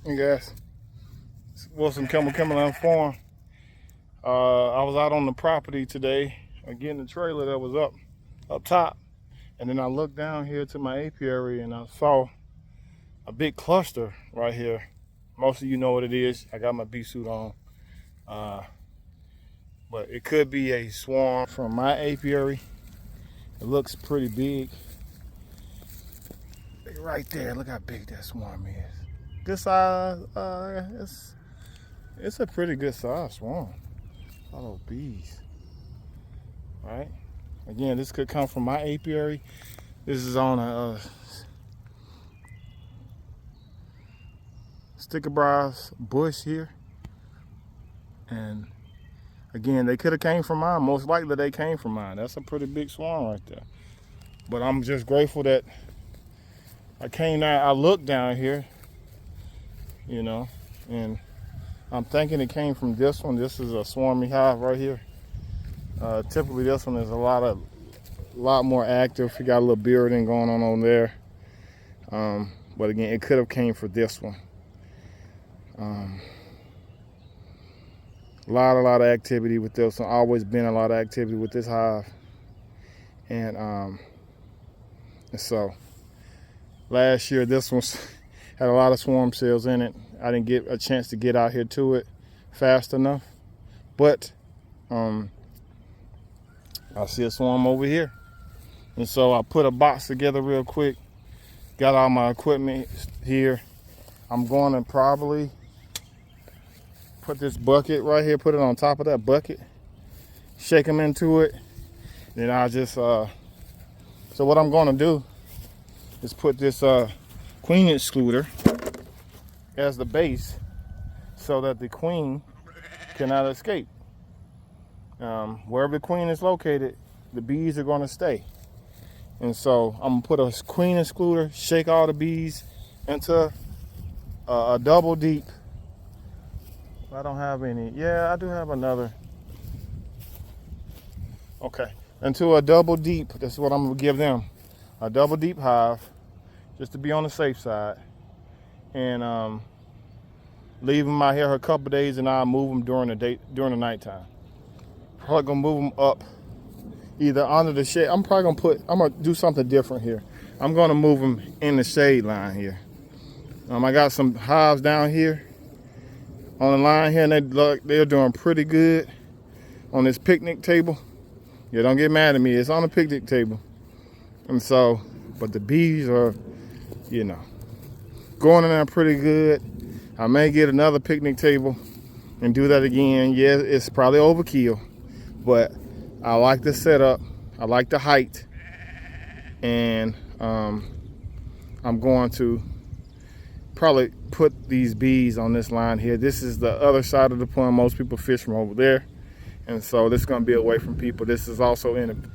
Hey guys, it's Wilson Kimbleland Farm. I was out on the property today, getting the trailer that was up top, and then I looked down here to my apiary and I saw a big cluster right here. Most of you know what it is. I got my bee suit on, but it could be a swarm from my apiary. It looks pretty big. Right there, look how big that swarm is. Good size. It's a pretty good size swarm. All those bees. All right. Again, this could come from my apiary. This is on a sticker brass bush here, and again, they could have came from mine. Most likely, they came from mine. That's a pretty big swarm right there. But I'm just grateful that I came down. I looked down here, you know, and I'm thinking it came from this one. This is a swarmy hive right here. Typically, this one is a lot more active. You got a little bearding going on there. But again, it could have came from this one. A lot of activity with this one. Always been a lot of activity with this hive, and so last year this one had a lot of swarm cells in it. I didn't get a chance to get out here to it fast enough, but I see a swarm over here, and so I put a box together real quick. Got all my equipment here. I'm going to probably put this bucket right here, put it on top of that bucket, shake them into it. Then I'll just, so what I'm gonna do is put this queen excluder as the base so that the queen cannot escape. Wherever the queen is located, the bees are gonna stay. And so I'm gonna put a queen excluder, shake all the bees into a double deep. I don't have any. Yeah, I do have another. Okay, into a double deep. That's what I'm gonna give them. A double deep hive, just to be on the safe side. And leave them out here a couple days, and I'll move them during the nighttime. Probably gonna move them up, either under the shade. I'm gonna do something different here. I'm gonna move them in the shade line here. I got some hives down here on the line here, and they're doing pretty good on this picnic table. Yeah, don't get mad at me. It's on a picnic table. And so, but the bees are, you know, going in there pretty good. I may get another picnic table and do that again. Yeah, it's probably overkill, but I like the setup. I like the height. And I'm going to probably put these bees on this line here. This is the other side of the pond. Most people fish from over there, and so this is going to be away from people. This is also in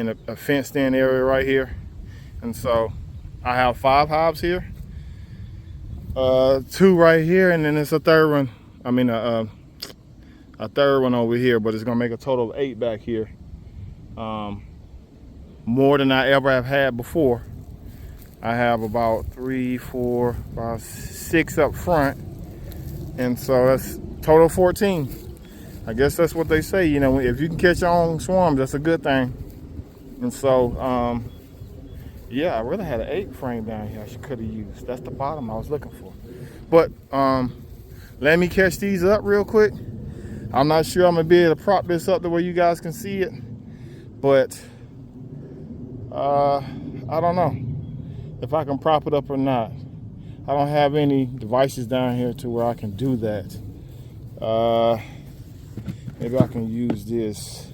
a fenced in area right here, and so I have 5 hives here, 2 right here, and then it's a third one. I mean a third one over here, but it's going to make a total of 8 back here. More than I ever have had before. I have about 3, 4, 5, 6 up front, and so that's total 14. I guess that's what they say, you know, if you can catch your own swarms, that's a good thing. And so, yeah, I really had an 8 frame down here I could have used. That's the bottom I was looking for. But let me catch these up real quick. I'm not sure I'm gonna be able to prop this up the way you guys can see it, but I don't know if I can prop it up or not. I don't have any devices down here to where I can do that. Maybe I can use this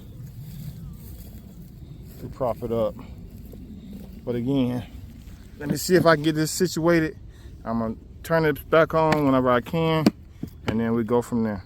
to prop it up. But again, let me see if I can get this situated. I'm gonna turn it back on whenever I can, and then we go from there.